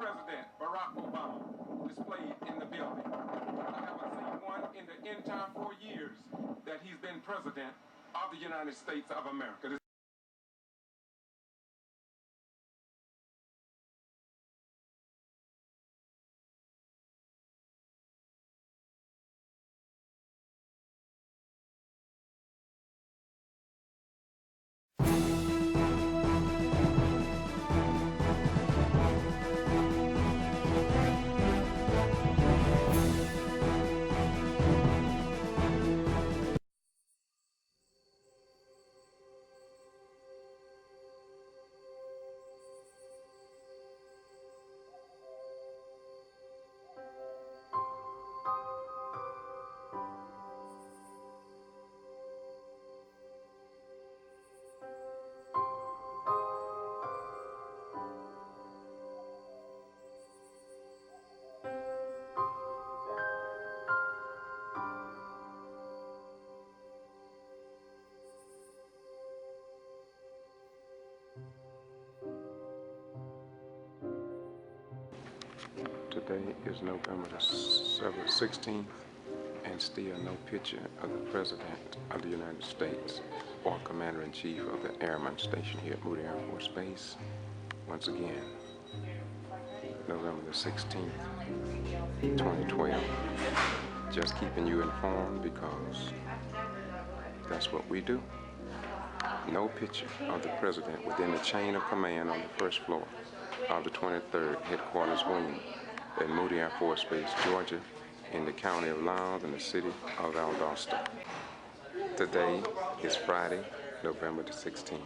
President Barack Obama displayed in the building. I haven't seen one in the entire 4 years that he's been President of the United States of America. Today is November the 16th, and still no picture of the President of the United States or Commander-in-Chief of the Airman Station here at Moody Air Force Base. Once again, November the 16th, 2012. Just keeping you informed because that's what we do. No picture of the President within the chain of command on the first floor of the 23rd Headquarters Wing at Moody Air Force Base, Georgia, in the county of Lowndes and the city of Valdosta. Today is Friday, November the 16th,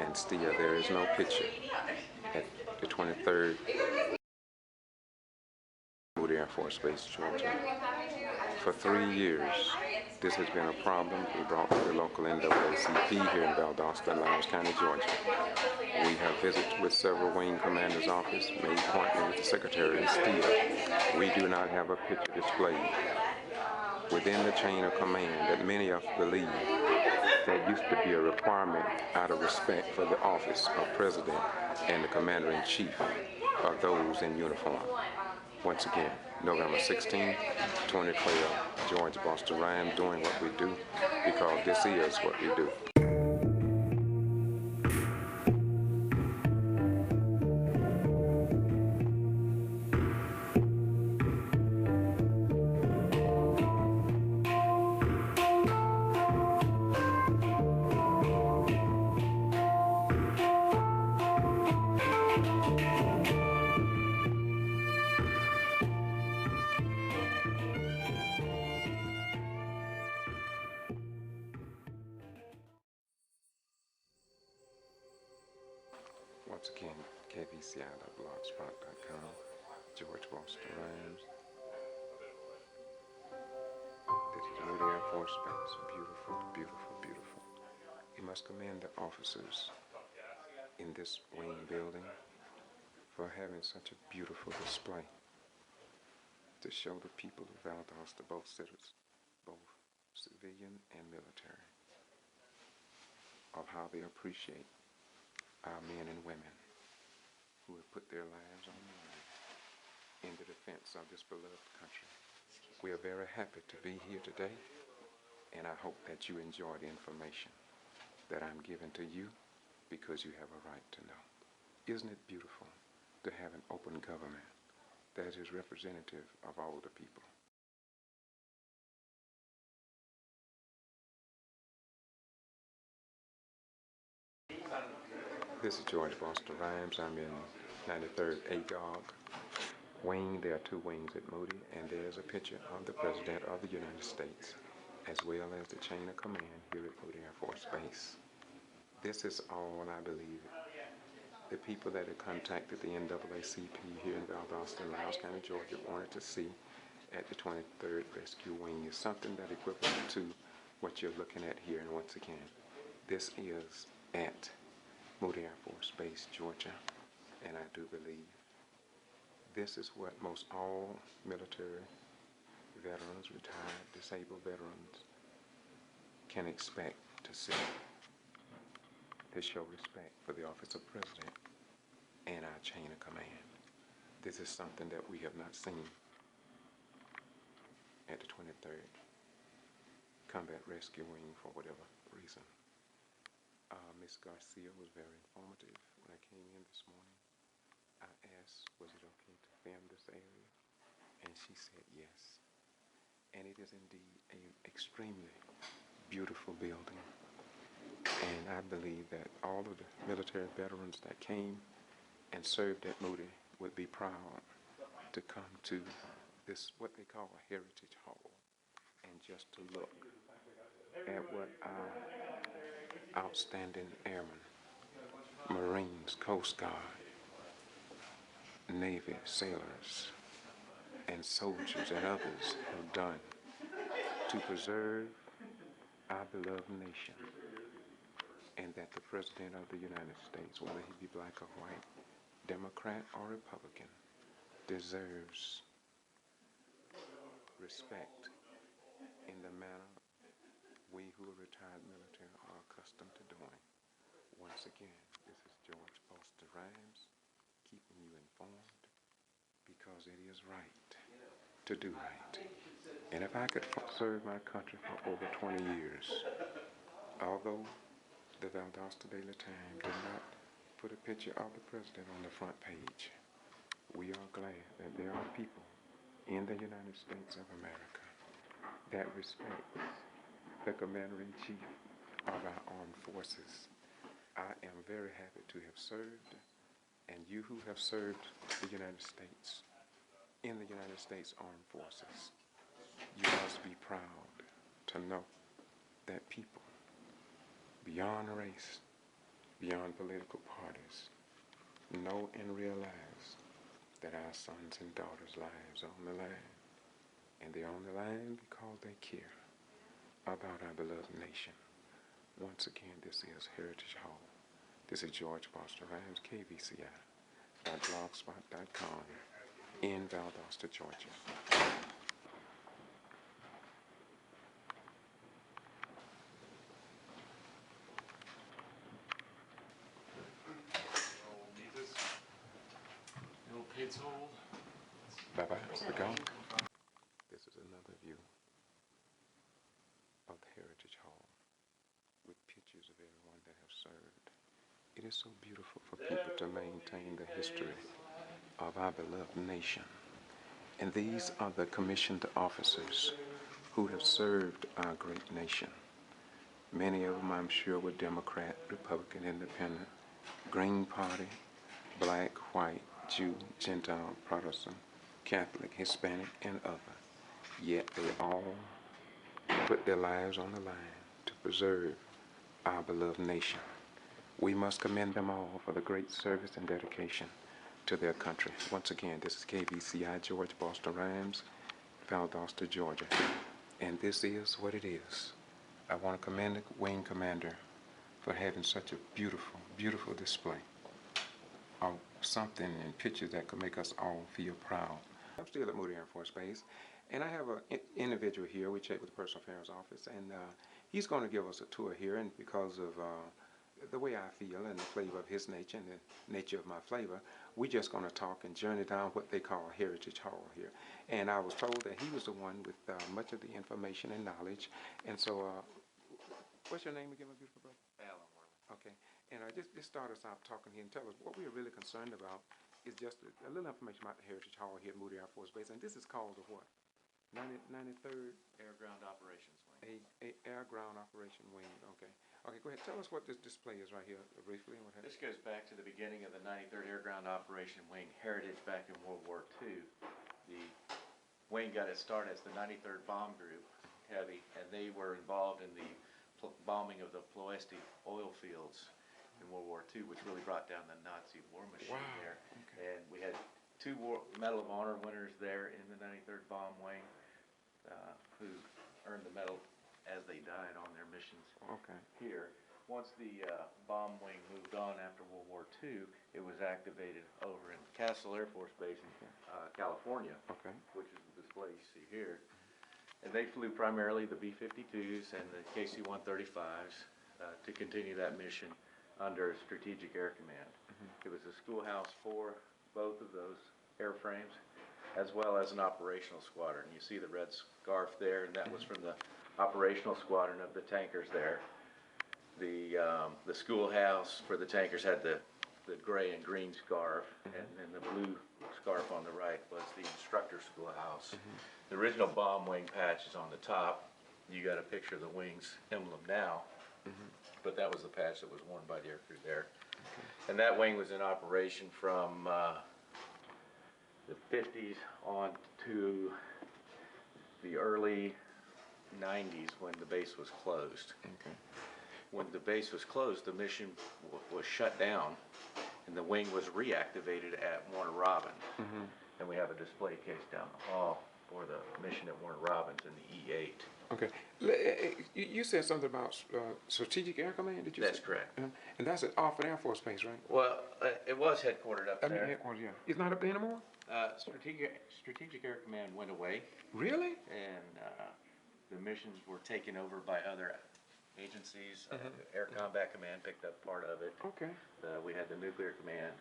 and still there is no picture at the 23rd Moody Air Force Base, Georgia. For 3 years, this has been a problem we brought to the local NAACP here in Valdosta and Lowndes County, Georgia. We have visited with several wing commanders' office, made appointment with the secretary, and still we do not have a picture displayed within the chain of command that many of us believe that used to be a requirement out of respect for the office of President and the Commander-in-Chief of those in uniform. Once again, November 16, 2012, George Boston Rhymes doing what we do because this is what we do. Once again, kvci.blogspot.com, George Boston Rhymes. This is Moody Air Force Base. Beautiful, beautiful, beautiful. You must commend the officers in this wing building for having such a beautiful display to show the people of Valdosta, both civilian and military, of how they appreciate our men and women who have put their lives on the line in the defense of this beloved country. We are very happy to be here today, and I hope that you enjoy the information that I'm giving to you because you have a right to know. Isn't it beautiful to have an open government that is representative of all the people? This is George Boston Rhymes. I'm in 93rd AGOG wing. There are 2 wings at Moody, and there's a picture of the President of the United States, as well as the chain of command here at Moody Air Force Base. This is all, I believe, the people that have contacted the NAACP here in Valdosta and Lowndes County, Georgia, wanted to see at the 23rd Rescue Wing is something that equivalent to what you're looking at here. And once again, this is at Moody Air Force Base, Georgia, and I do believe this is what most all military veterans, retired, disabled veterans can expect to see, to show respect for the office of President and our chain of command. This is something that we have not seen at the 23rd Combat Rescue Wing for whatever reason. Ms. Garcia was very informative when I came in this morning. I asked, was it okay to film this area? And she said yes. And it is indeed an extremely beautiful building. And I believe that all of the military veterans that came and served at Moody would be proud to come to this, what they call a heritage hall, and just to look at what our outstanding airmen, Marines, Coast Guard, Navy, sailors, and soldiers and others have done to preserve our beloved nation, and that the President of the United States, whether he be black or white, Democrat or Republican, deserves respect in the manner we who are retired military are accustomed to doing. Once again, this is George Foster Rhymes, keeping you informed, because it is right to do right. And if I could serve my country for over 20 years, although the Valdosta Daily Times did not put a picture of the president on the front page, we are glad that there are people in the United States of America that respect the Commander-in-Chief of our armed forces. I am very happy to have served, and you who have served the United States in the United States Armed Forces, you must be proud to know that people beyond race, beyond political parties, know and realize that our sons and daughters' lives are on the line. And they're on the line because they care about our beloved nation. Once again, this is Heritage Hall. This is George Foster Rhymes, KVCI.blogspot.com in Valdosta, Georgia. Bye-bye. We're gone. This is another view of the Heritage Hall with pictures of everyone that have served. It is so beautiful for people to maintain the history of our beloved nation. And these are the commissioned officers who have served our great nation. Many of them, I'm sure, were Democrat, Republican, Independent, Green Party, Black, White, Jew, Gentile, Protestant, Catholic, Hispanic, and other. Yet they all put their lives on the line to preserve our beloved nation. We must commend them all for the great service and dedication to their country. Once again, this is KVCI George Foster Rhymes, Valdosta, Georgia. And this is what it is. I want to commend the wing commander for having such a beautiful, beautiful display of something in pictures that could make us all feel proud. I'm still at Moody Air Force Base, and I have an individual here. We checked with the Personal Affairs Office, and he's going to give us a tour here, and because of the way I feel and the flavor of his nature and the nature of my flavor, we're just going to talk and journey down what they call Heritage Hall here. And I was told that he was the one with much of the information and knowledge. And so, what's your name again, my beautiful brother? Alan. Okay. And just start us out talking here and tell us what we're really concerned about is just a little information about the Heritage Hall here at Moody Air Force Base. And this is called the what? 93rd Air Ground Operations Wing. A Air Ground Operation Wing. Okay. Okay, go ahead. Tell us what this display is right here briefly. And what This goes back to the beginning of the 93rd Air Ground Operation Wing heritage back in World War II. The wing got its start as the 93rd Bomb Group, Heavy, and they were involved in the bombing of the Ploesti oil fields in World War II, which really brought down the Nazi war machine there. Okay. And we had two Medal of Honor winners there in the 93rd Bomb Wing who earned the medal as they died on their missions here. Once the bomb wing moved on after World War II, it was activated over in Castle Air Force Base in California, which is the display you see here. And they flew primarily the B-52s and the KC-135s to continue that mission under Strategic Air Command. It was a schoolhouse for both of those airframes, as well as an operational squadron. You see the red scarf there, and that was from the operational squadron of the tankers there. The schoolhouse for the tankers had the gray and green scarf, and then the blue scarf on the right was the instructor schoolhouse. The original bomb wing patch is on the top. You got a picture of the wing's emblem now, but that was the patch that was worn by the aircrew there. And that wing was in operation from the 50s on to the early 90s when the base was closed. Okay. When the base was closed, the mission was shut down, and the wing was reactivated at Warner Robins. And we have a display case down the hall for the mission at Warner Robins in the E8. Okay. You said something about Strategic Air Command, did you That's say? correct. And that's at Offutt Air Force Base, right? Well, it was headquartered up I mean, there. headquarters, yeah. It's not up there anymore? Strategic Air Command went away, Really? and the missions were taken over by other agencies. Air Combat Command picked up part of it. Okay. We had the Nuclear Command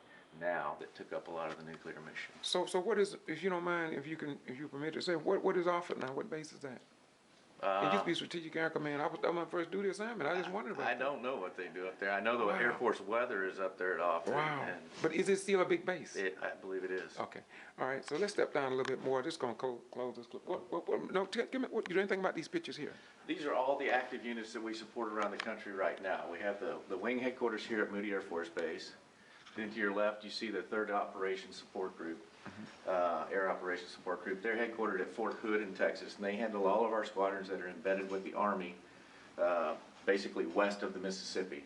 now that took up a lot of the nuclear missions. So what is, if you don't mind, if you permit to say, what is Offutt now? What base is that? It used to be Strategic Air Command. That was my first duty assignment. I just wondered about I that. don't know what they do up there. I know the Wow. Air Force Weather is up there at Offutt. Wow. And But is it still a big base? I believe it is. Okay. All right. So let's step down a little bit more. Just gonna close this clip. No, give me. You know anything about these pictures here? These are all the active units that we support around the country right now. We have the wing headquarters here at Moody Air Force Base. Then to your left, you see the 3rd Operations Support Group, Air Operations Support Group. They're headquartered at Fort Hood in Texas, and they handle all of our squadrons that are embedded with the Army, basically west of the Mississippi.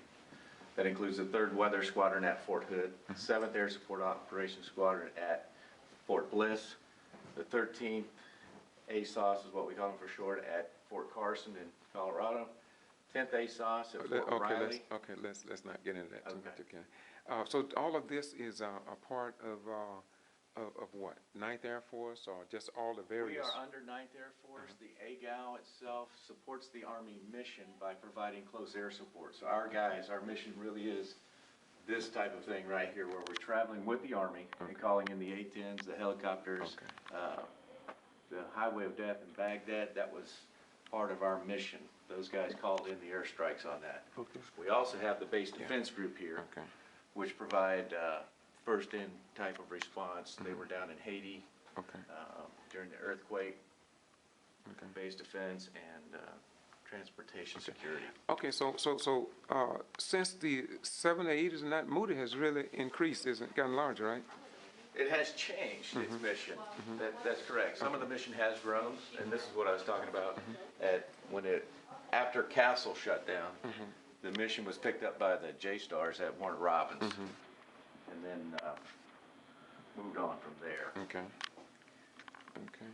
That includes the 3rd Weather Squadron at Fort Hood, 7th Air Support Operations Squadron at Fort Bliss, the 13th ASOS is what we call them for short, at Fort Carson in Colorado, 10th ASOS at Fort Riley. Let's not get into that too much. Okay. Okay. So all of this is a part of what? 9th Air Force, or just all the various? We are under 9th Air Force. The AGAO itself supports the Army mission by providing close air support. So our mission really is this type of thing right here, where we're traveling with the Army and calling in the A-10s, the helicopters, the Highway of Death in Baghdad. That was part of our mission. Those guys called in the airstrikes on that. Okay. We also have the base defense group here, which provide first-in type of response. They were down in Haiti during the earthquake, base defense, and transportation security. Okay, so since the 780s and that, Moody has really increased, isn't gotten larger, right? It has changed its mission. That's correct. Some of the mission has grown, and this is what I was talking about after Castle shut down. The mission was picked up by the J-Stars at Warner Robins, and then moved on from there. Okay. Okay.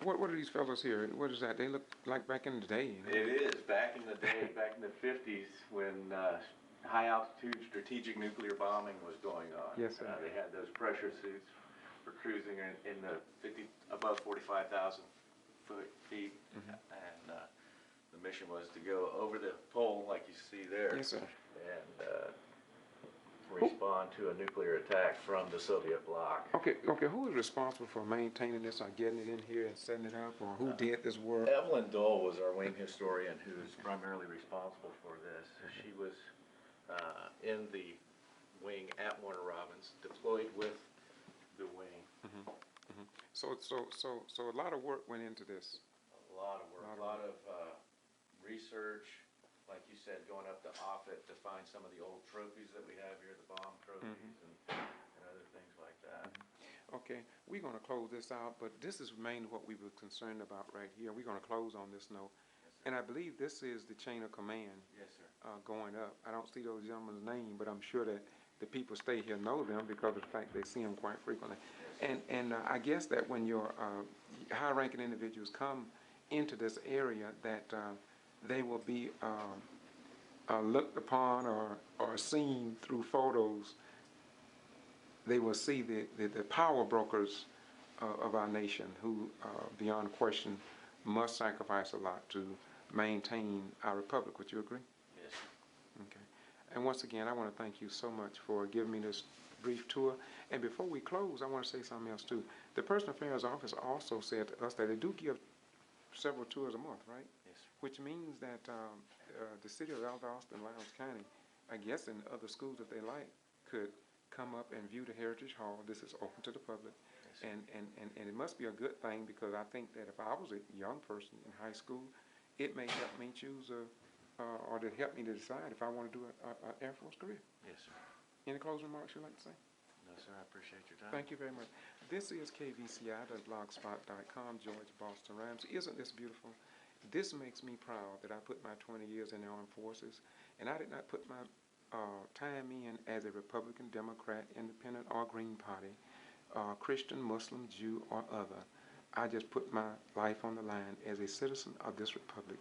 What are these fellows here? What is that? They look like back in the day. You know? It is back in the day, back in the 50s, when high altitude strategic nuclear bombing was going on. Yes, sir. They had those pressure suits for cruising in the above 45,000 feet, and the mission was to go over the pole, like you see there, Yes, sir. and respond to a nuclear attack from the Soviet bloc. Okay. Who is responsible for maintaining this, or getting it in here and setting it up, or who did this work? Evelyn Dole was our wing historian, who is primarily responsible for this. She was in the wing at Warner Robins, deployed with the wing. So a lot of work went into this. A lot of work, a lot of research, like you said, going up to Offutt to find some of the old trophies that we have here, the bomb trophies and other things like that. Okay, we're going to close this out, but this is mainly what we were concerned about right here. We're going to close on this note. And I believe this is the chain of command. Yes, sir. Going up. I don't see those gentlemen's name, but I'm sure that the people stay here know them because of the fact they see them quite frequently. And I guess that when your high-ranking individuals come into this area, that they will be looked upon or seen through photos. They will see the power brokers of our nation, who, beyond question, must sacrifice a lot to maintain our republic. Would you agree? Yes. Okay. And once again, I want to thank you so much for giving me this brief tour. And before we close, I want to say something else too. The Personal Affairs Office also said to us that they do give several tours a month, right? Yes, sir. Which means that the city of Valdosta and Lowndes County, I guess in other schools if they like, could come up and view the Heritage Hall. This is open to the public. Yes, sir. And it must be a good thing, because I think that if I was a young person in high school, it may help me choose or to help me to decide if I want to do an Air Force career. Yes, sir. Any closing remarks you'd like to say? No, sir, I appreciate your time. Thank you very much. This is kvci.blogspot.com, George Boston Ramsey. Isn't this beautiful? This makes me proud that I put my 20 years in the armed forces, and I did not put my time in as a Republican, Democrat, Independent, or Green Party, Christian, Muslim, Jew, or other. I just put my life on the line as a citizen of this republic.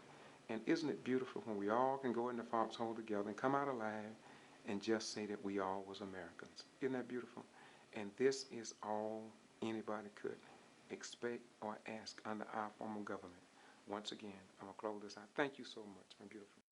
And isn't it beautiful when we all can go in the foxhole together and come out alive and just say that we all was Americans? Isn't that beautiful? And this is all anybody could expect or ask under our form of government. Once again, I'm going to close this out. Thank you so much, my beautiful.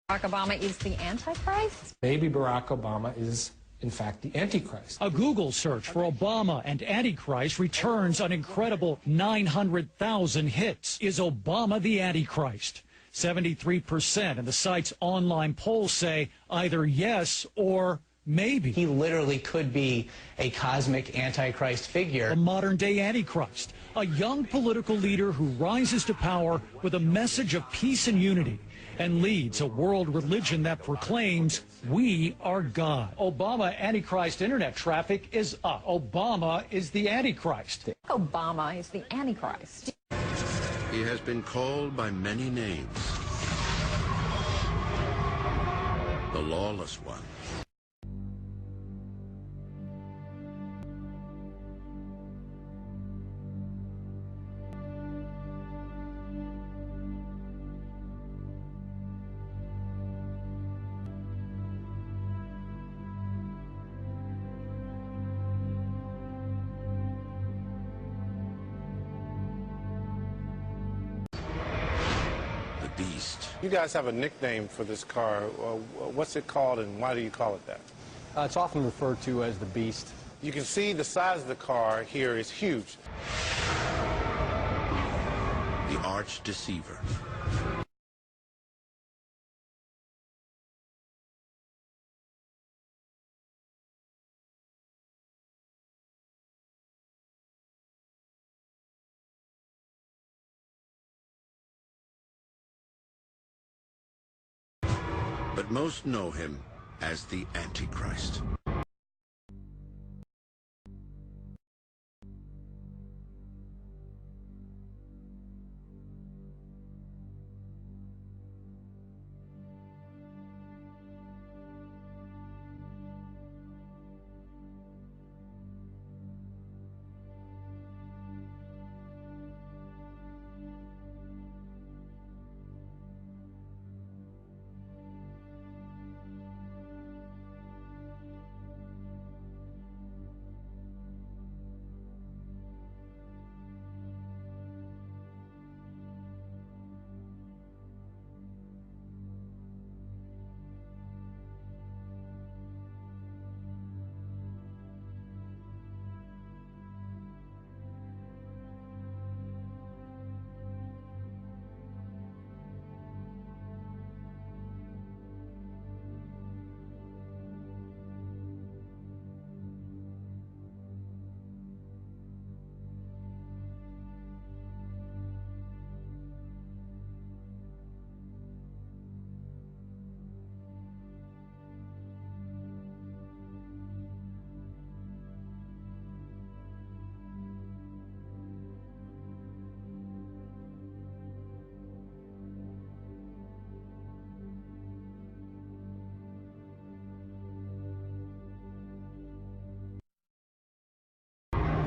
Barack Obama is the Antichrist? Maybe Barack Obama is, in fact, the Antichrist. A Google search for Obama and Antichrist returns an incredible 900,000 hits. Is Obama the Antichrist? 73% of the site's online polls say either yes or maybe. He literally could be a cosmic Antichrist figure. A modern-day Antichrist, a young political leader who rises to power with a message of peace and unity and leads a world religion that proclaims we are God. Obama Antichrist internet traffic is up. Obama is the Antichrist. Obama is the Antichrist. He has been called by many names. The lawless one. Beast. You guys have a nickname for this car. What's it called and why do you call it that? It's often referred to as the Beast. You can see the size of the car here is huge. The arch deceiver. But most know him as the Antichrist.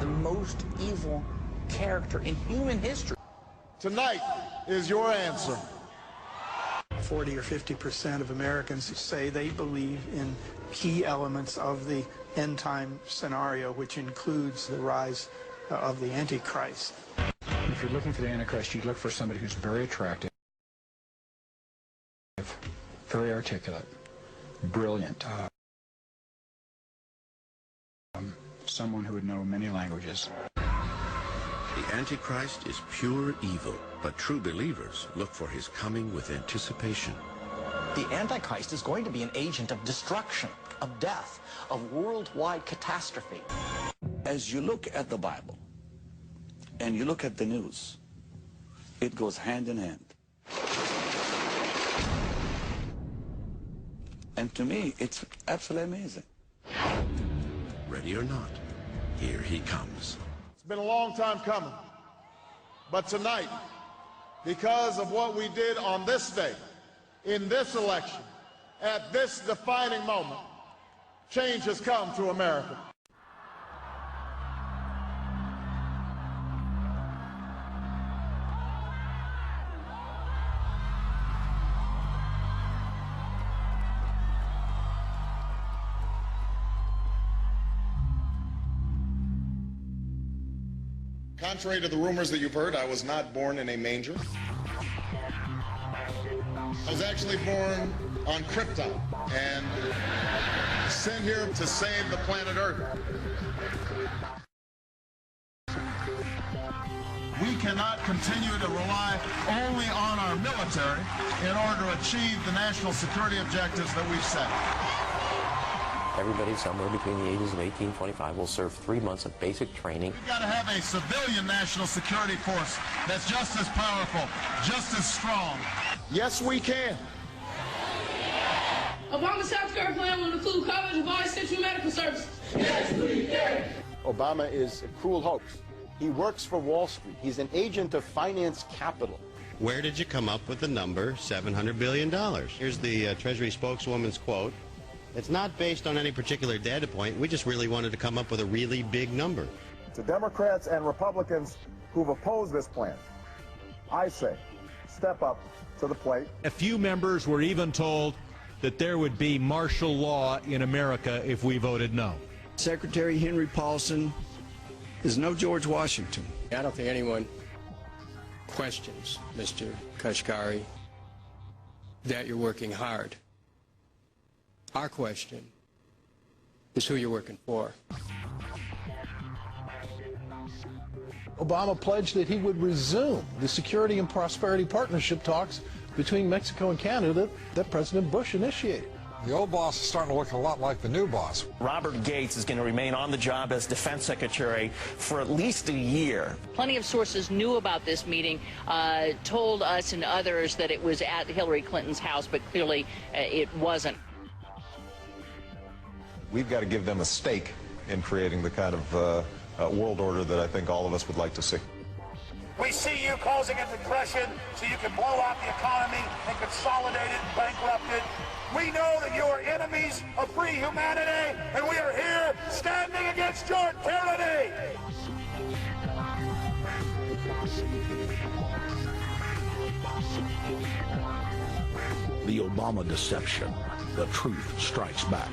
The most evil character in human history. Tonight is your answer. 40 or 50% of Americans say they believe in key elements of the end time scenario, which includes the rise of the Antichrist. If you're looking for the Antichrist, you look for somebody who's very attractive, very articulate, brilliant, someone who would know many languages. The Antichrist is pure evil, but true believers look for his coming with anticipation. The Antichrist is going to be an agent of destruction, of death, of worldwide catastrophe. As you look at the Bible and you look at the news, it goes hand in hand. And to me, it's absolutely amazing. Ready or not, here he comes. It's been a long time coming, but tonight, because of what we did on this day, in this election, at this defining moment, change has come to America. Contrary to the rumors that you've heard, I was not born in a manger. I was actually born on Krypton and sent here to save the planet Earth. We cannot continue to rely only on our military in order to achieve the national security objectives that we've set. Everybody somewhere between the ages of 18 and 25 will serve 3 months of basic training. We've got to have a civilian national security force that's just as powerful, just as strong. Yes, we can. Obama's South Carolina plan will include coverage of all essential medical services. Yes, we can. Obama is a cruel hoax. He works for Wall Street. He's an agent of finance capital. Where did you come up with the number $700 billion? Here's the Treasury spokeswoman's quote. It's not based on any particular data point. We just really wanted to come up with a really big number. To Democrats and Republicans who've opposed this plan, I say, step up to the plate. A few members were even told that there would be martial law in America if we voted no. Secretary Henry Paulson is no George Washington. I don't think anyone questions, Mr. Kashgari, that you're working hard. Our question is who you're working for. Obama pledged that he would resume the Security and Prosperity Partnership talks between Mexico and Canada that President Bush initiated. The old boss is starting to look a lot like the new boss. Robert Gates is going to remain on the job as defense secretary for at least a year. Plenty of sources knew about this meeting, told us and others that it was at Hillary Clinton's house, but clearly it wasn't. We've got to give them a stake in creating the kind of world order that I think all of us would like to see. We see you causing a depression so you can blow out the economy and consolidate it and bankrupt it. We know that you are enemies of free humanity, and we are here standing against your tyranny. The Obama deception. The truth strikes back.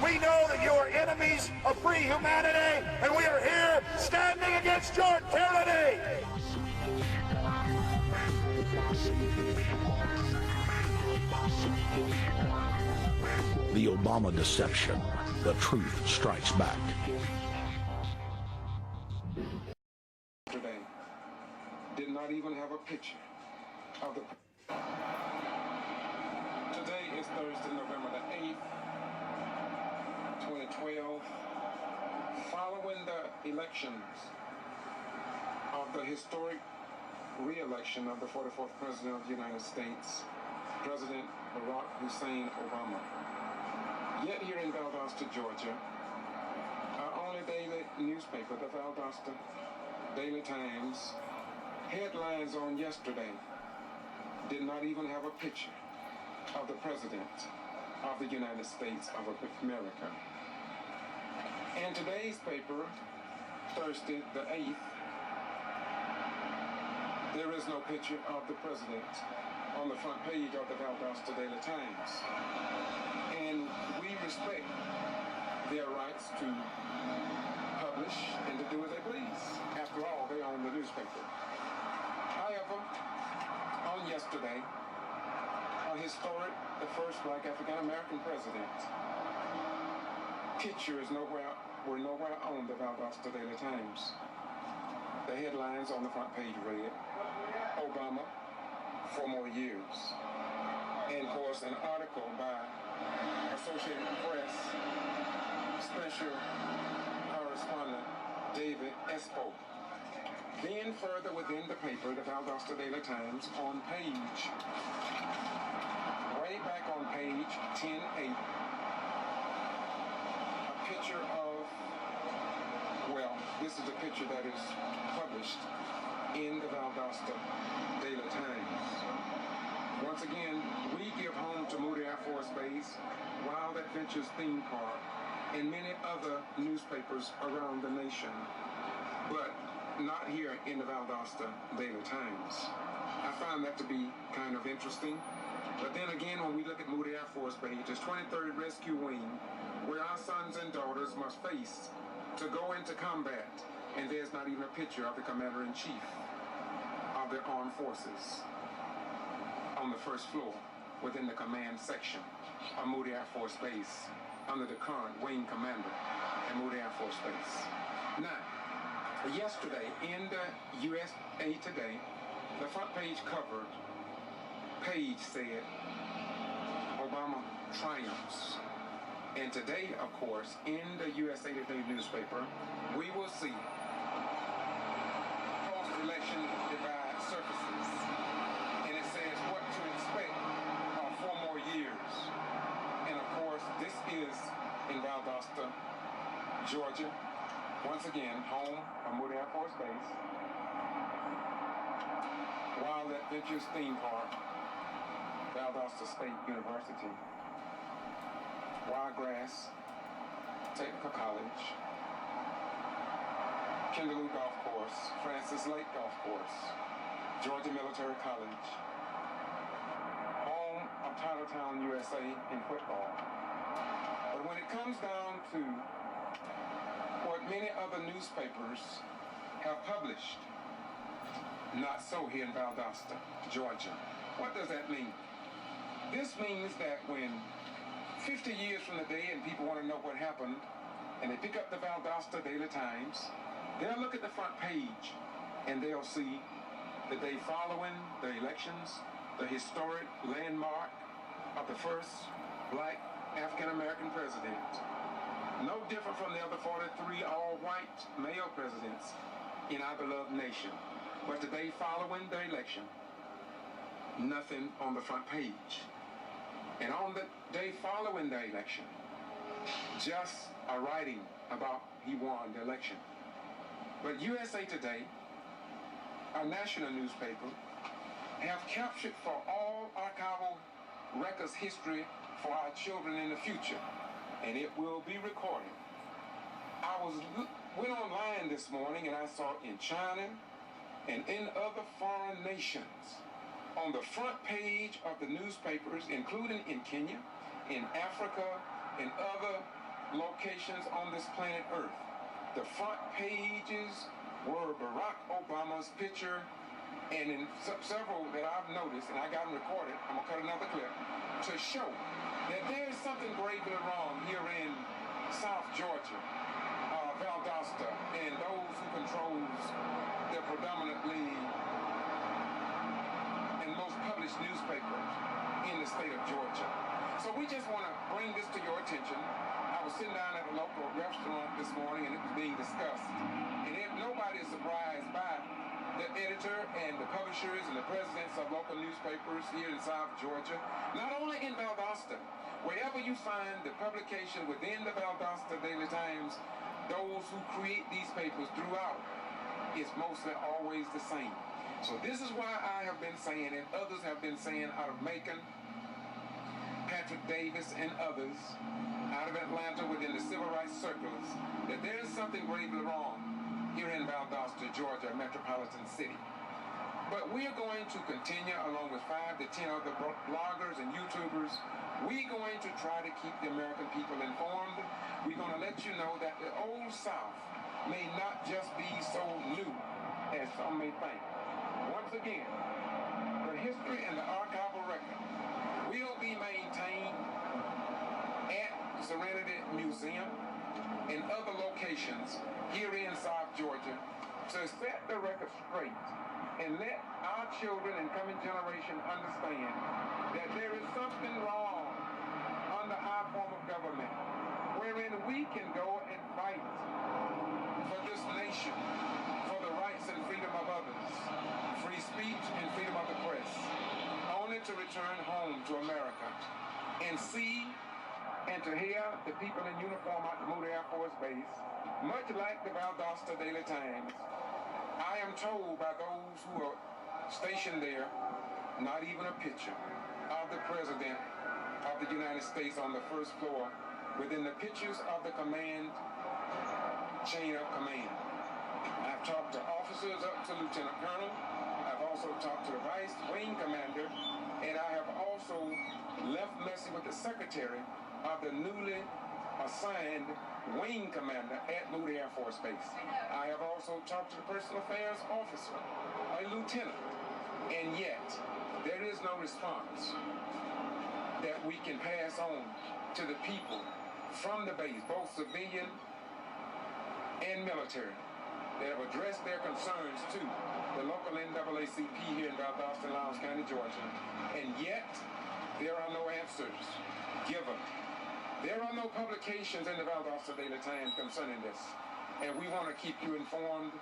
We know that you are enemies of free humanity, and we are here standing against your tyranny. The Obama deception. The truth strikes back. Today did not even have a picture of the. Today is Thursday, November the 8th, 2012. Following the elections of the historic re-election of the 44th President of the United States, President Barack Hussein Obama, yet here in Valdosta, Georgia, our only daily newspaper, the Valdosta Daily Times, headlines on yesterday did not even have a picture of the President of the United States of America. And today's paper, Thursday the 8th, there is no picture of the President on the front page of the Valdosta Daily Times. And we respect their rights to publish and to do as they please. After all, they own the newspaper. However, on yesterday, a historic, the first black African-American president, pictures were nowhere on the Valdosta Daily Times. The headlines on the front page read, Obama, 4 more years. And of course, an article by Associated Press special correspondent David Espo. Then further within the paper, the Valdosta Daily Times, on page, way back on page 10-8, a picture of, well, this is a picture that is published in the Valdosta Daily Times. Once again, we give home to Moody Air Force Base, Wild Adventures Theme Park, and many other newspapers around the nation, but not here in the Valdosta Daily Times. I find that to be kind of interesting. But then again, when we look at Moody Air Force Base, it's 23rd Rescue Wing, where our sons and daughters must face to go into combat, and there's not even a picture of the Commander-in-Chief of the Armed Forces on the first floor within the command section of Moody Air Force Base under the current wing commander at Moody Air Force Base. Now, yesterday in the USA Today, the front page cover page said, Obama triumphs. And today, of course, in the USA Today newspaper, we will see post-election divide surfaces. And it says what to expect of 4 more years. And of course, this is in Valdosta, Georgia. Once again, home of Moody Air Force Base, Wild Adventures Theme Park, Valdosta State University, Wiregrass Technical College, Kindaloo Golf Course, Francis Lake Golf Course, Georgia Military College, home of Titletown, USA in football. But when it comes down to what many other newspapers have published, not so here in Valdosta, Georgia. What does that mean? This means that when 50 years from the day and people want to know what happened, and they pick up the Valdosta Daily Times, they'll look at the front page and they'll see the day following the elections, the historic landmark of the first black African-American president. No different from the other 43 all-white male presidents in our beloved nation. But the day following the election, nothing on the front page. And on the day following the election, just a writing about he won the election. But USA Today, our national newspaper, have captured for all archival records history for our children in the future, and it will be recorded. I went online this morning and I saw in China and in other foreign nations, on the front page of the newspapers, including in Kenya, in Africa, and other locations on this planet Earth, the front pages were Barack Obama's picture, and in several that I've noticed, and I got them recorded, I'm gonna cut another clip, to show that there is something gravely wrong here in South Georgia, Valdosta, and those who controls the predominantly and most published newspaper in the state of Georgia. So we just want to bring this to your attention. I was sitting down at a local restaurant this morning and it was being discussed. And if nobody is surprised by the editor and the publishers and the presidents of local newspapers here in South Georgia, not only in Valdosta, wherever you find the publication within the Valdosta Daily Times, those who create these papers throughout, it's mostly always the same. So this is why I have been saying, and others have been saying out of Macon, Patrick Davis and others out of Atlanta within the civil rights circles, that there is something gravely wrong here in Valdosta, Georgia, a metropolitan city. But we are going to continue, along with 5 to 10 other bloggers and YouTubers, we're going to try to keep the American people informed. We're going to let you know that the Old South may not just be so new as some may think. Once again, the history and the archival record will be maintained at Serenity Museum and other locations here in South Georgia to set the record straight and let our children and coming generation understand that there is something wrong under our form of government wherein we can go and fight for this nation, for the rights and freedom of others, free speech and freedom of the press, only to return home to America and see and to hear the people in uniform at the Moody Air Force Base, much like the Valdosta Daily Times. I am told by those who are stationed there, not even a picture of the President of the United States on the first floor within the pictures of the command, chain of command. I've talked to officers up to Lieutenant Colonel. I've also talked to the Vice Wing Commander, and I have also left message with the Secretary of the newly assigned Wing Commander at Moody Air Force Base. I have also talked to the Personal Affairs Officer, a Lieutenant, and yet there is no response that we can pass on to the people from the base, both civilian and military, that have addressed their concerns to the local NAACP here in Valdosta and Lowndes County, Georgia, and yet there are no answers given. There are no publications in the Valdosta Daily Times concerning this, and we want to keep you informed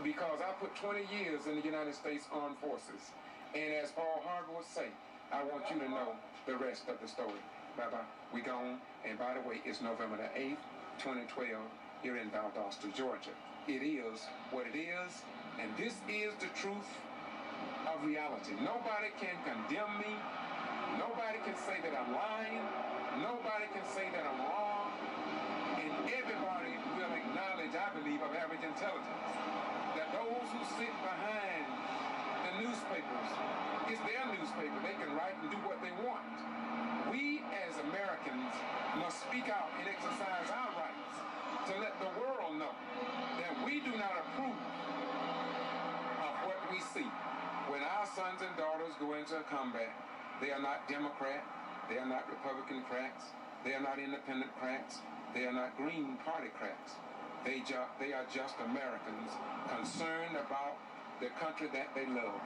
because I put 20 years in the United States Armed Forces, and as Paul Harvey would say, I want you to know the rest of the story. Bye-bye. We gone, and by the way, it's November the 8th, 2012, here in Valdosta, Georgia. It is what it is, and this is the truth of reality. Nobody can condemn me. Nobody can say that I'm lying. Nobody can say that I'm wrong. And everybody will acknowledge, I believe, of average intelligence, that those who sit behind the newspapers, it's their newspaper. They can write and do what they want. We as Americans must speak out and exercise our rights to let the world know that we do not approve of what we see. When our sons and daughters go into combat, they are not Democrat, they are not Republican cracks, they are not independent cracks, they are not Green Party cracks. They are just Americans concerned about the country that they love.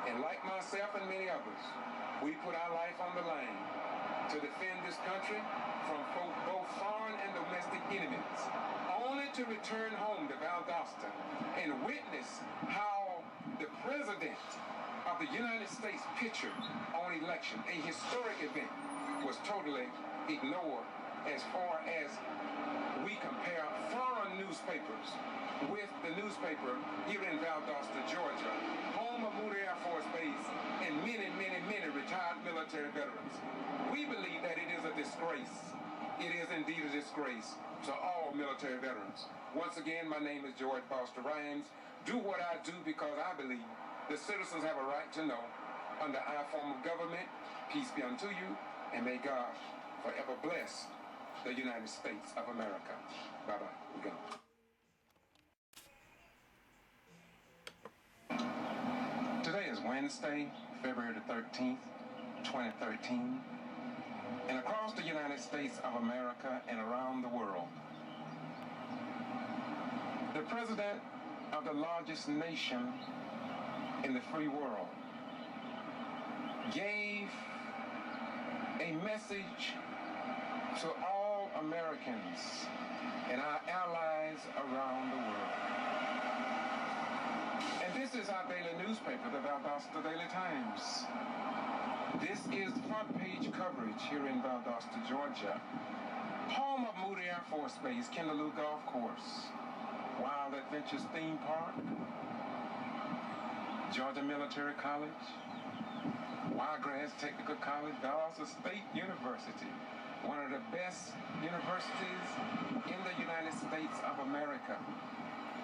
And like myself and many others, we put our life on the line to defend this country from both foreign and domestic enemies, only to return home to Valdosta and witness how the President of the United States picture on election, a historic event, was totally ignored as far as we compare foreign newspapers with the newspaper here in Valdosta, Georgia, home of Moody Air Force Base and many, many, many retired military veterans. We believe that it is a disgrace. It is indeed a disgrace to all military veterans. Once again, my name is George Foster Rhymes. Do what I do because I believe the citizens have a right to know under our form of government. Peace be unto you, and may God forever bless the United States of America. Bye-bye. We go. Today is Wednesday, February the 13th, 2013. And across the United States of America and around the world, the president of the largest nation in the free world gave a a message to all Americans and our allies around the world. And this is our daily newspaper, the Valdosta Daily Times. This is front page coverage here in Valdosta, Georgia, home of Moody Air Force Base, Kindaloo Golf Course, Wild Adventures Theme Park, Georgia Military College, Wiregrass Technical College, Valdosta State University, one of the best universities in the United States of America.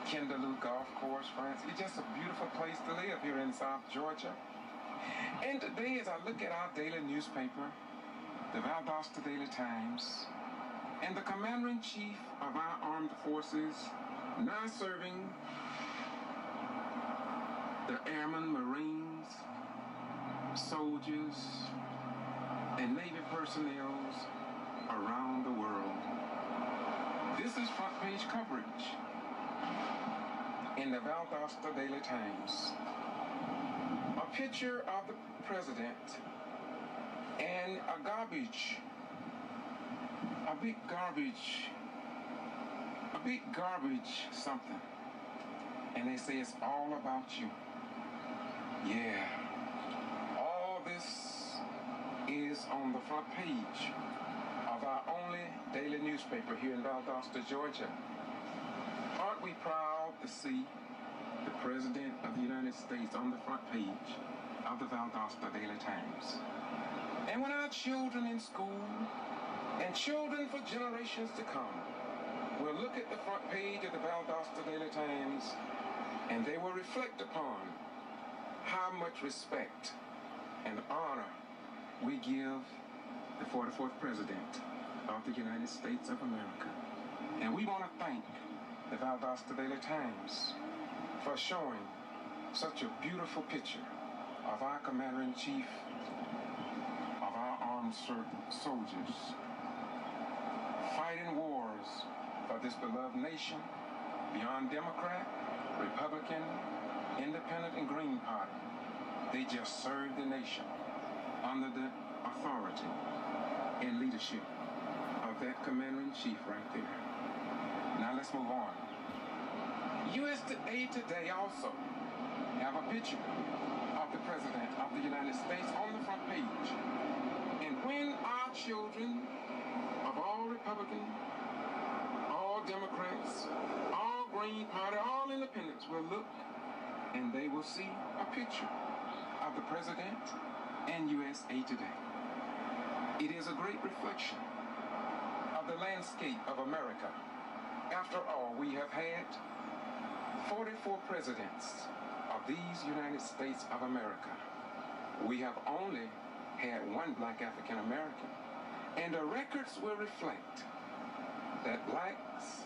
Kindaloo Golf Course, France. It's just a beautiful place to live here in South Georgia. And today, as I look at our daily newspaper, the Valdosta Daily Times, and the Commander-in-Chief of our armed forces, now serving the airmen, Marines, soldiers, and Navy personnel around the world. This is front page coverage in the Valdosta Daily Times. A picture of the president and a big garbage something. And they say it's all about you. Yeah. All this is on the front page of our only daily newspaper here in Valdosta, Georgia. Aren't we proud to see the President of the United States on the front page of the Valdosta Daily Times? And when our children in school and children for generations to come will look at the front page of the Valdosta Daily Times, and they will reflect upon how much respect and honor we give the 44th President of the United States of America. And we want to thank the Valdosta Daily Times for showing such a beautiful picture of our Commander-in-Chief of our armed soldiers fighting wars for this beloved nation beyond Democrat, Republican, Independent, and Green Party. They just serve the nation under the authority and leadership of that Commander-in-Chief right there. Now let's move on. USA Today also have a picture of the President of the United States on the front page. And when our children of all Republican, all Democrats, all Green Party, all Independents will look and they will see a picture of the President and USA Today. It is a great reflection of the landscape of America. After all, we have had 44 presidents of these United States of America. We have only had one black African American. And the records will reflect that blacks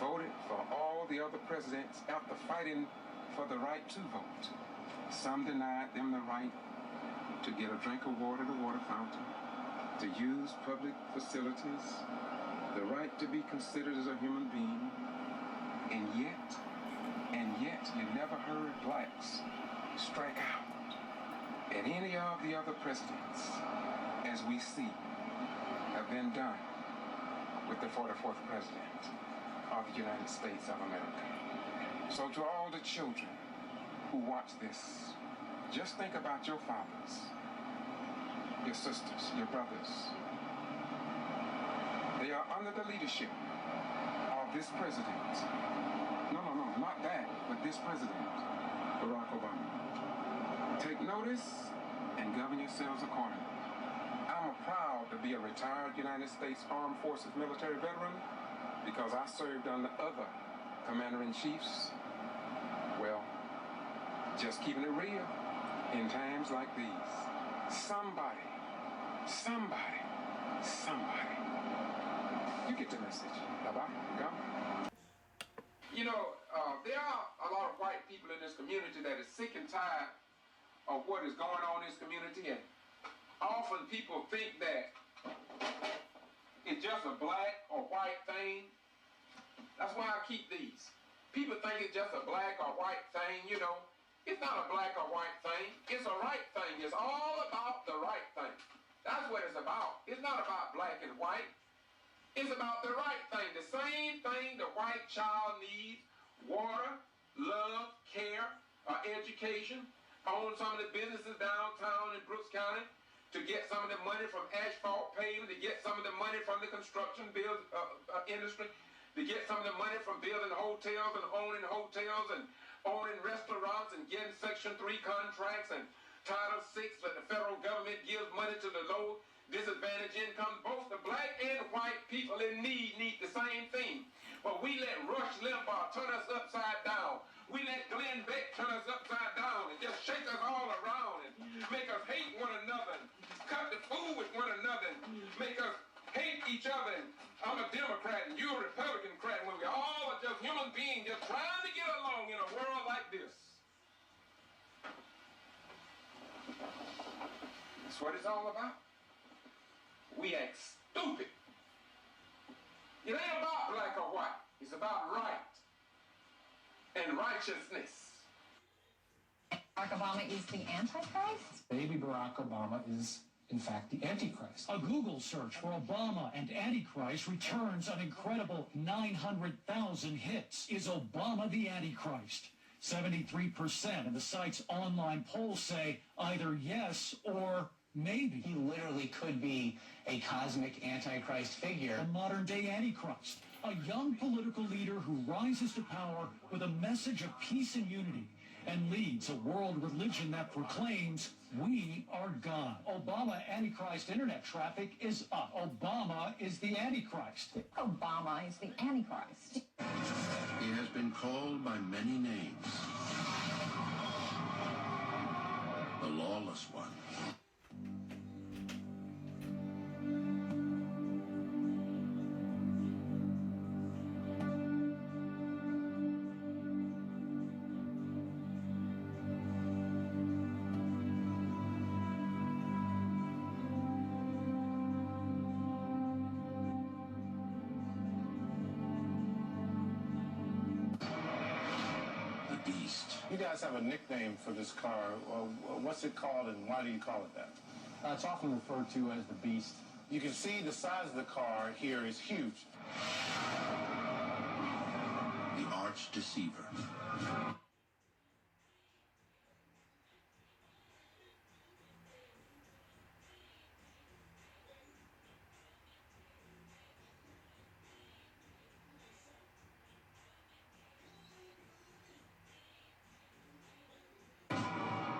voted for all the other presidents after fighting for the right to vote. Some denied them the right to get a drink of water at a water fountain, to use public facilities, the right to be considered as a human being. And yet you never heard blacks strike out at any of the other presidents, as we see have been done with the 44th President of the United States of America. So to all the children who watch this, just think about your fathers, your sisters, your brothers. They are under the leadership of this president. No, not that, but this president, Barack Obama. Take notice and govern yourselves accordingly. I'm proud to be a retired United States Armed Forces military veteran because I served under other Commander-in-Chiefs. Well, just keeping it real in times like these. Somebody. You get the message. Bye-bye. Go. You know, there are a lot of white people in this community that is sick and tired of what is going on in this community, and often people think that it's just a black or white thing. That's why I keep these. People think it's just a black or white thing, you know. It's not a black or white thing. It's a right thing. It's all about the right thing. That's what it's about. It's not about black and white. It's about the right thing, the same thing the white child needs: water, love, care, education. Own some of the businesses downtown in Brooks County, to get some of the money from asphalt paving, to get some of the money from the construction industry, to get some of the money from building hotels and owning restaurants and getting Section 3 contracts and Title 6 that the federal government gives money to the low disadvantaged income. Both the black and white people in need the same thing. But we let Rush Limbaugh turn us upside down. We let Glenn Beck turn us upside down and just shake us all around and make us hate one another and cut the food with one another and make us hate each other. And I'm a Democrat and you're a Republican, when we all are just human beings just trying to get along in a world like this. That's what it's all about. We act stupid. It ain't about black or white. It's about right and righteousness. Barack Obama is the Antichrist? Baby Barack Obama is, in fact, the Antichrist. A Google search for Obama and Antichrist returns an incredible 900,000 hits. Is Obama the Antichrist? 73% of the site's online polls say either yes or maybe. He literally could be a cosmic Antichrist figure. A modern-day Antichrist. A young political leader who rises to power with a message of peace and unity and leads a world religion that proclaims we are God. Obama Antichrist internet traffic is up. Obama is the Antichrist. Obama is the Antichrist. He has been called by many names. The lawless one. You guys have a nickname for this car. What's it called and why do you call it that? It's often referred to as the Beast. You can see the size of the car here is huge. The arch deceiver.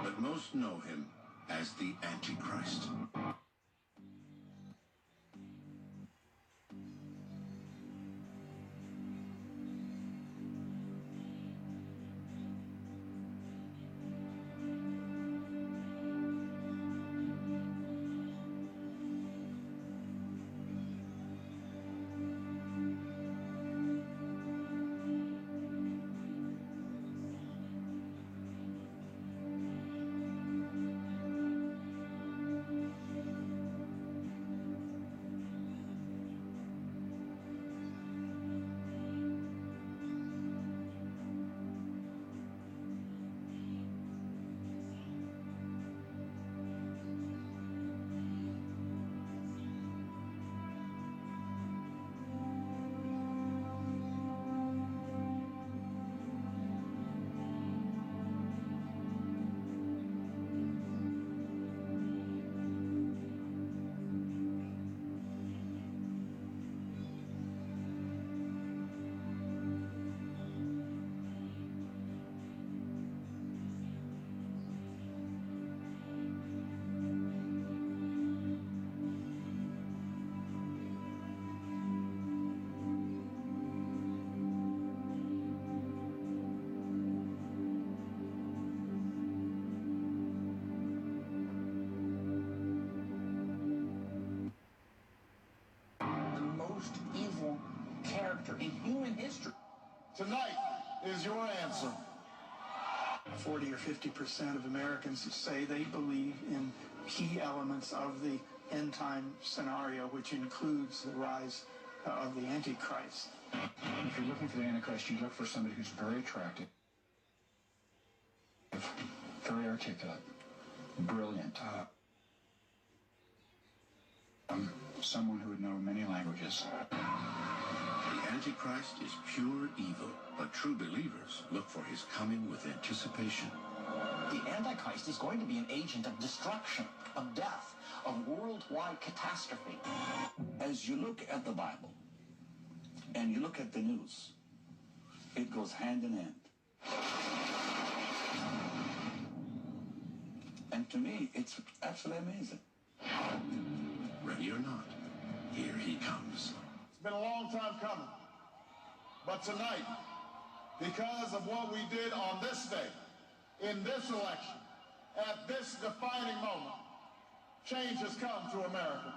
But most know him as the Antichrist. in human history. Tonight is your answer. 40 or 50% of Americans say they believe in key elements of the end time scenario, which includes the rise of the Antichrist. If you're looking for the Antichrist, you look for somebody who's very attractive, very articulate, brilliant, someone who would know many languages. The Antichrist is pure evil, but true believers look for his coming with anticipation. The Antichrist is going to be an agent of destruction, of death, of worldwide catastrophe. As you look at the Bible and you look at the news, it goes hand in hand. And to me, it's absolutely amazing. Ready or not, here he comes. It's been a long time coming. But tonight, because of what we did on this day, in this election, at this defining moment, change has come to America.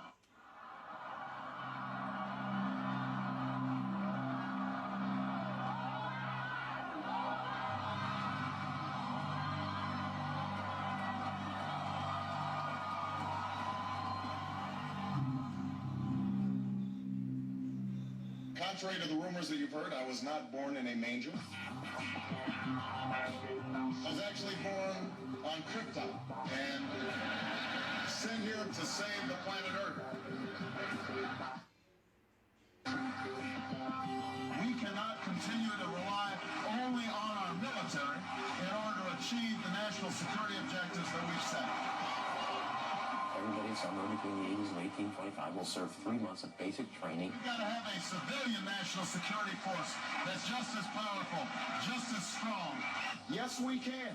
Contrary to the rumors that you've heard, I was not born in a manger. I was actually born on Krypton and sent here to save the planet Earth. We cannot continue to rely only on our military in order to achieve the national security objectives that we've set. Everybody somewhere between the ages of 18 and 25 will serve 3 months of basic training. We've got to have a civilian national security force that's just as powerful, just as strong. Yes, we can.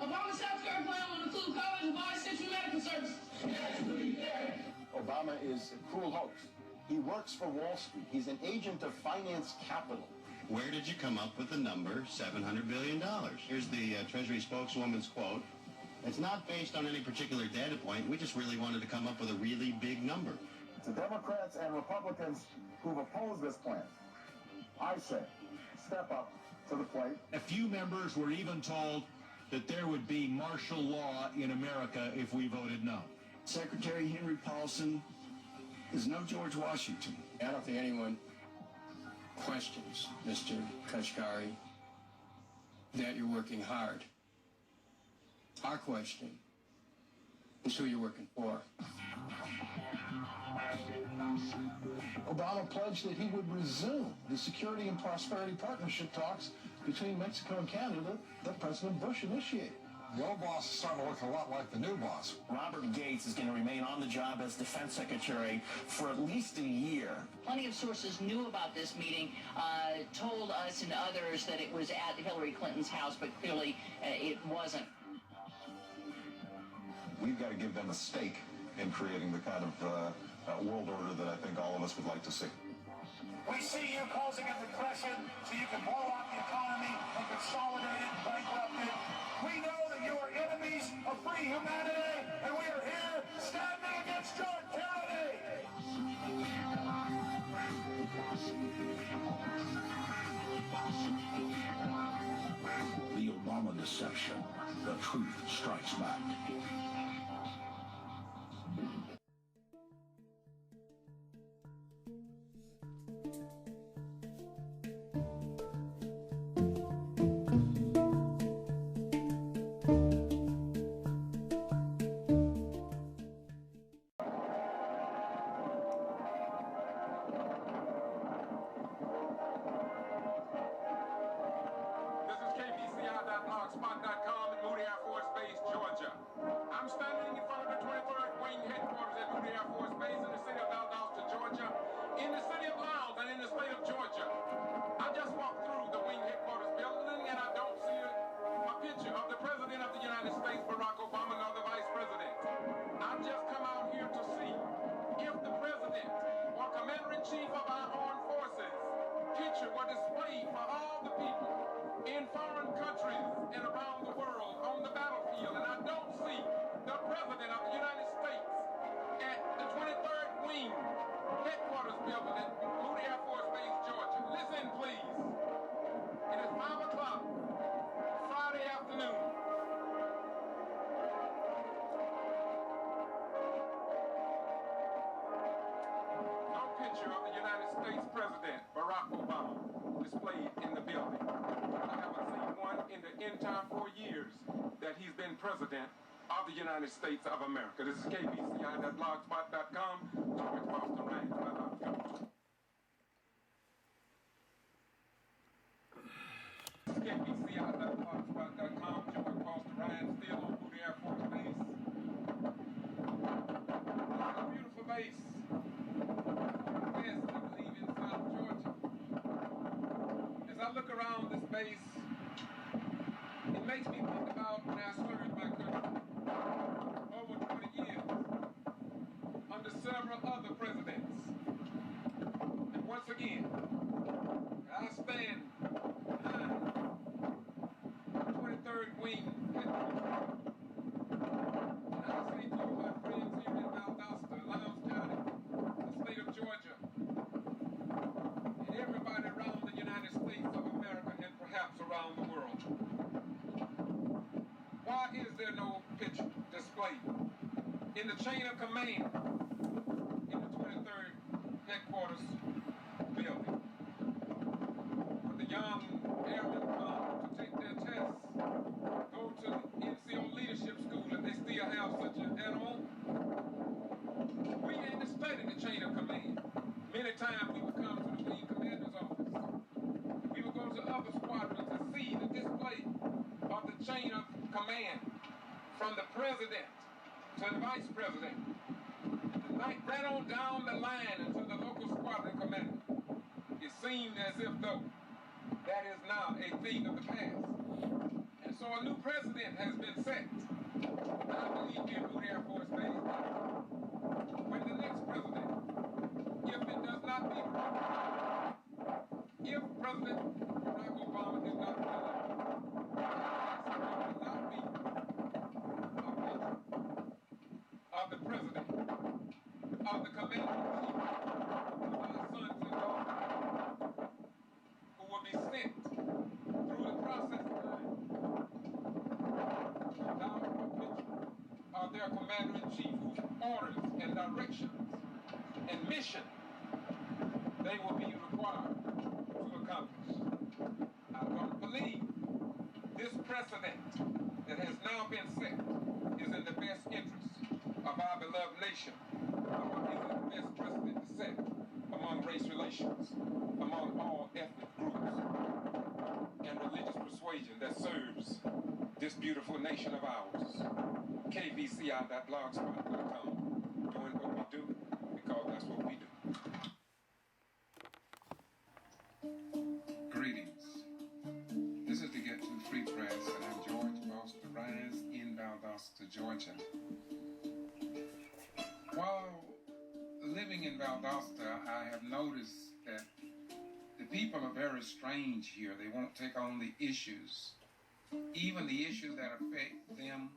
Obama's healthcare plan will include coverage of all essential medical services. Yes, we can. Obama is a cruel hoax. He works for Wall Street. He's an agent of finance capital. Where did you come up with the number $700 billion? Here's the Treasury spokeswoman's quote. It's not based on any particular data point. We just really wanted to come up with a really big number. To Democrats and Republicans who've opposed this plan, I say, step up to the plate. A few members were even told that there would be martial law in America if we voted no. Secretary Henry Paulson is no George Washington. I don't think anyone questions, Mr. Kashkari, that you're working hard. Our question is who you're working for. Obama pledged that he would resume the Security and Prosperity Partnership talks between Mexico and Canada that President Bush initiated. The old boss is starting to look a lot like the new boss. Robert Gates is going to remain on the job as Defense Secretary for at least a year. Plenty of sources knew about this meeting, told us and others that it was at Hillary Clinton's house, but clearly it wasn't. We've got to give them a stake in creating the kind of world order that I think all of us would like to see. We see you causing a depression so you can blow out the economy and consolidate it and bankrupt it. We know that you are enemies of free humanity, and we are here standing against John Kennedy. The Obama deception. The truth strikes back. blogspot.com at Moody Air Force Base, Georgia. I'm standing in front of the 23rd Wing headquarters at Moody Air Force Base in the city of Valdosta, Georgia, in the city of Lowndes and in the state of Georgia. I just walked through the Wing headquarters building and I don't see a picture of the President of the United States, Barack Obama, nor the Vice President. I've just come out here to see if the President or Commander-in-Chief of our armed forces picture were displayed for all the people in foreign countries and around the world on the battlefield, and I don't see the President of the United States at the 23rd Wing headquarters building at Moody Air Force Base, Georgia. Listen, please. It is 5 o'clock, Friday afternoon. No picture of the United States President, Barack Obama, displayed in the building. I haven't seen one in the entire 4 years that he's been president of the United States of America. This is KBCI.blogspot.com. George Boston Ranch. KBCI.blogspot.com. George Boston Ryan, still on Moody Air Force Base. It's a beautiful base. West, I believe, in South Georgia. As I look around this base, it makes me think about when I served my country over 20 years under several other presidents. And once again, I stand behind the 23rd Wing headquarters. And I say to you, my friends here in Valdosta, Lowndes County, the state of Georgia, and everybody around the United States of America and perhaps around the world, why is there no picture displayed in the chain of command in the 23rd headquarters building? When the young airmen come to take their tests, go to the NCO leadership school, and they still have such an animal, we ain't studied the chain of command. Many times we would come to the wing commander's office. We would go to other squadrons to see the display of the chain of command from the president to the vice president, right on down the line into the local squadron commander. It seemed as if though that is now a thing of the past. And so a new president has been set. And I believe here at Moody Air Force Base, when the next president, if it does not be if President Barack Obama is not president, of the president, of the commander-in-chief, of our sons and daughters, who will be sent through the process line without a picture of their commander-in-chief, whose orders and directions and mission they will be required to accomplish. I don't believe this precedent that has now been set is in the best interest of our beloved nation, or is the best precedent to set among race relations, among all ethnic groups and religious persuasion that serves this beautiful nation of ours. KBCI.blogspot.com, doing what we do because that's what we do. Greetings. This is the Get to Free Press, and I'm George Boston Rise in Valdosta, Georgia. While living in Valdosta, I have noticed that the people are very strange here. They won't take on the issues, even the issues that affect them,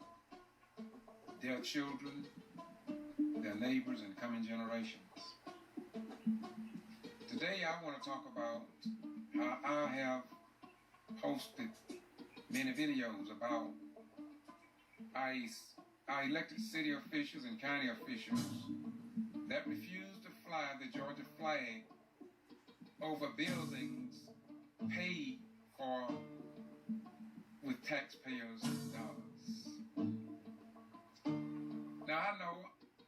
their children, their neighbors, and coming generations. Today I want to talk about how I have posted many videos about our elected city officials and county officials that refuse to fly the Georgia flag over buildings paid for with taxpayers' dollars. Now I know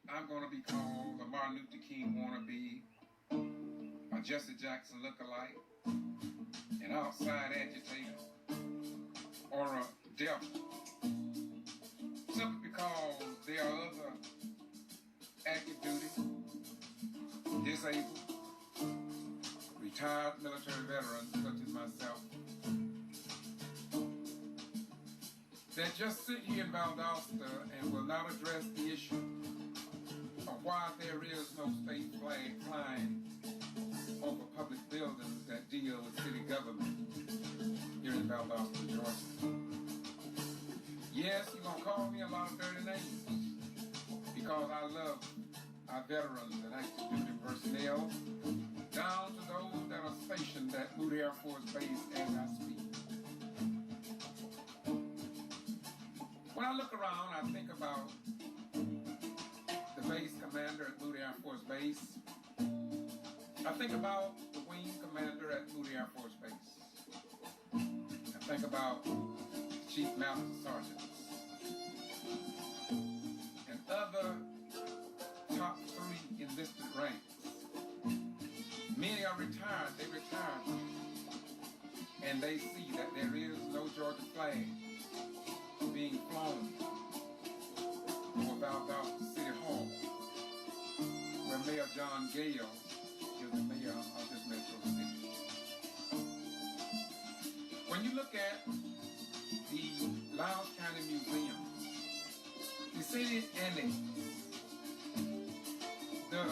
I'm going to be called a Martin Luther King wannabe, a Jesse Jackson lookalike, an outside agitator, or a devil, simply because there are other active duty, disabled, retired military veterans such as myself that just sit here in Valdosta and will not address the issue of why there is no state flag flying over public buildings that deal with city government here in Valdosta, Georgia. Yes, you're going to call me a lot of dirty names because I love our veterans and active duty personnel, down to those that are stationed at Moody Air Force Base as I speak. When I look around, I think about the base commander at Moody Air Force Base. I think about the wing commander at Moody Air Force Base. I think about Chief Master Sergeants. entire group, and they see that there is no Georgia flag being flown over Valdosta City Hall, where Mayor John Gale is the mayor of this metro city. When you look at the Loudoun County Museum, the city annex, the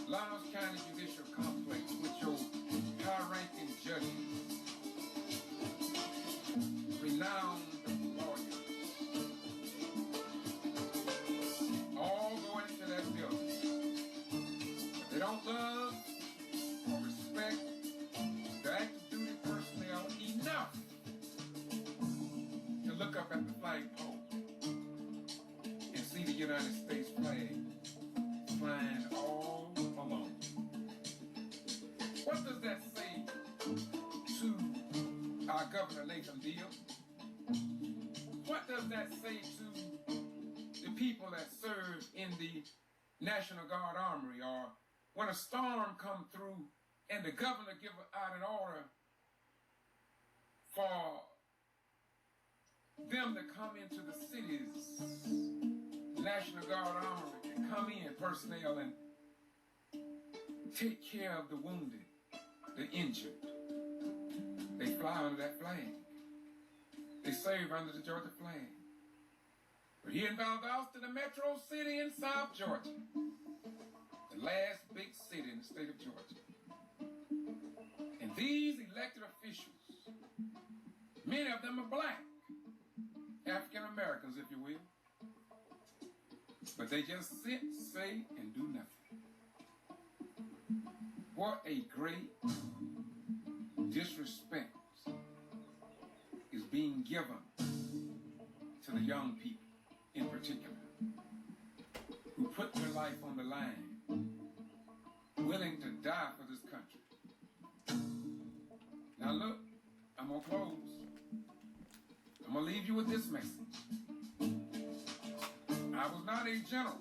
Loudoun County Judicial Complex with your high-ranking judges, renowned lawyers, all go into that building. But they don't love or respect the active duty personnel enough to look up at the flagpole and see the United States flag flying all along. What does that say to our Governor Nathan Deal? What does that say to the people that serve in the National Guard Armory, or when a storm comes through and the governor gives out an order for them to come into the city's National Guard Armory, to come in, personnel, and take care of the wounded, the injured. They fly under that flag. They serve under the Georgia flag. But here in Valdosta, the metro city in South Georgia, the last big city in the state of Georgia, and these elected officials, many of them are black, African Americans, if you will, but they just sit, say, and do nothing. What a great disrespect is being given to the young people in particular, who put their life on the line, willing to die for this country. Now look, I'm gonna close. I'm gonna leave you with this message. I was not a general.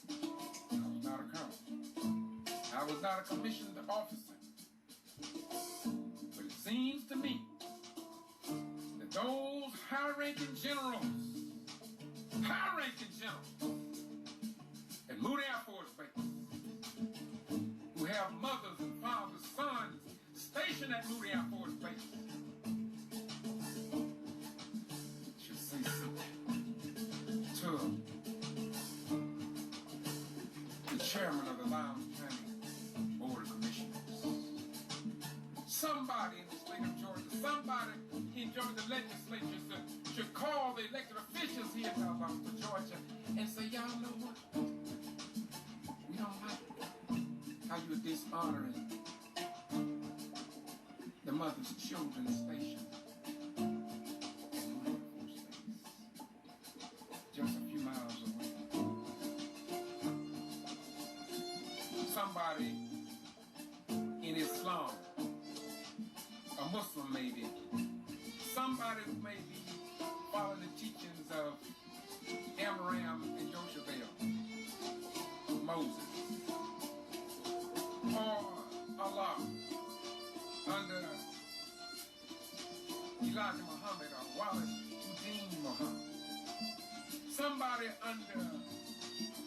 I was not a colonel. I was not a commissioned officer. But it seems to me that those high-ranking generals at Moody Air Force Base, who have mothers and fathers, sons stationed at Moody Air Force Base, should say something to the chairman of the Loudoun County Board of Commissioners. Somebody in the state of Georgia, somebody in Georgia legislature should call the elected officials here in Valdosta, Georgia, and say, y'all know what? We don't like how you're dishonoring the mother's children stationed in Moody Air Force Base, just a few miles away. Somebody in Islam, a Muslim maybe, somebody who may be following the teachings of Amram and Joshua, Moses, or Allah under Elijah Muhammad or Wallace Uddin Muhammad, somebody under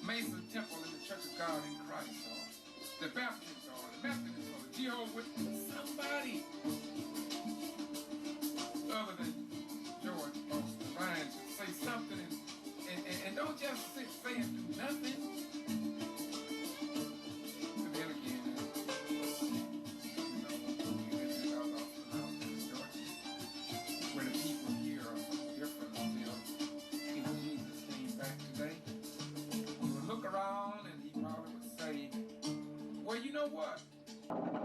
Mesa Temple in the Church of God in Christ, or the Baptists, or the Methodists, or the Jehovah's Witnesses, somebody other than George Boston Ryan should say something, and don't just sit, say, and do nothing. And then again, Georgia, where the people here are so different still. If Jesus came back today, he would look around and he probably would say, well, you know what?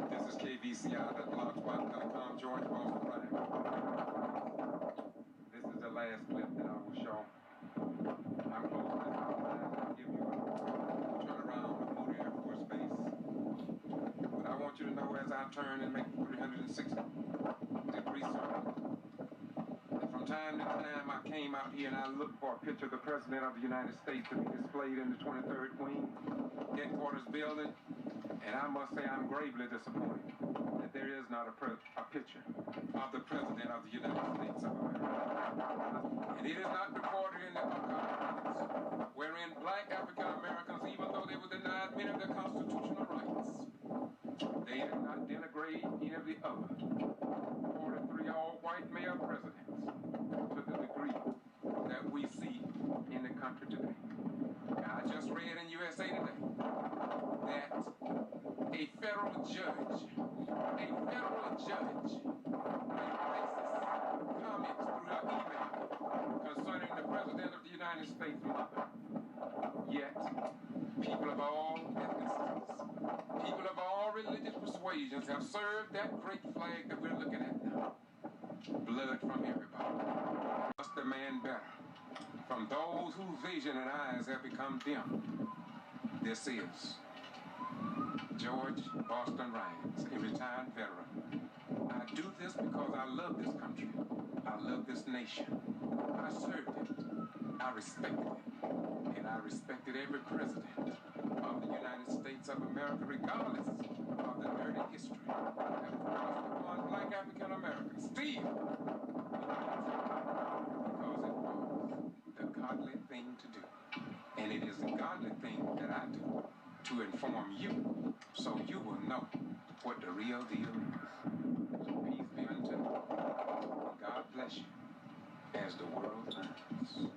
This is KBCI.blogspot.com, George Boston Ryan. This is the last clip that I will show. I'm closing this outline. I'll give you a turnaround of Moody Air Force Base. But I want you to know, as I turn and make 360-degree circle, that from time to time I came out here and I looked for a picture of the President of the United States to be displayed in the 23rd Wing headquarters building, and I must say I'm gravely disappointed that that there is not a picture of the President of the United States of America. And it is not recorded in the archives, wherein black African Americans, even though they were denied many of their constitutional rights, they did not denigrate any of the other 43 all-white male presidents to the degree that we see in the country today. I just read in USA Today that a federal judge made racist comments through her email concerning the President of the United States' mother. Yet, people of all ethnicities, people of all religious persuasions have served that great flag that we're looking at now. Blood from everybody. Must demand better from those whose vision and eyes have become dim. This is George Boston Rines, a retired veteran. I do this because I love this country. I love this nation. I served it. I respected it. And I respected every president of the United States of America, regardless of the dirty history that was thrust upon black African Americans. Still, because it was the godly thing to do. And it is the godly thing that I do to inform you so you will know what the real deal is. So peace be unto you. God bless you as the world learns.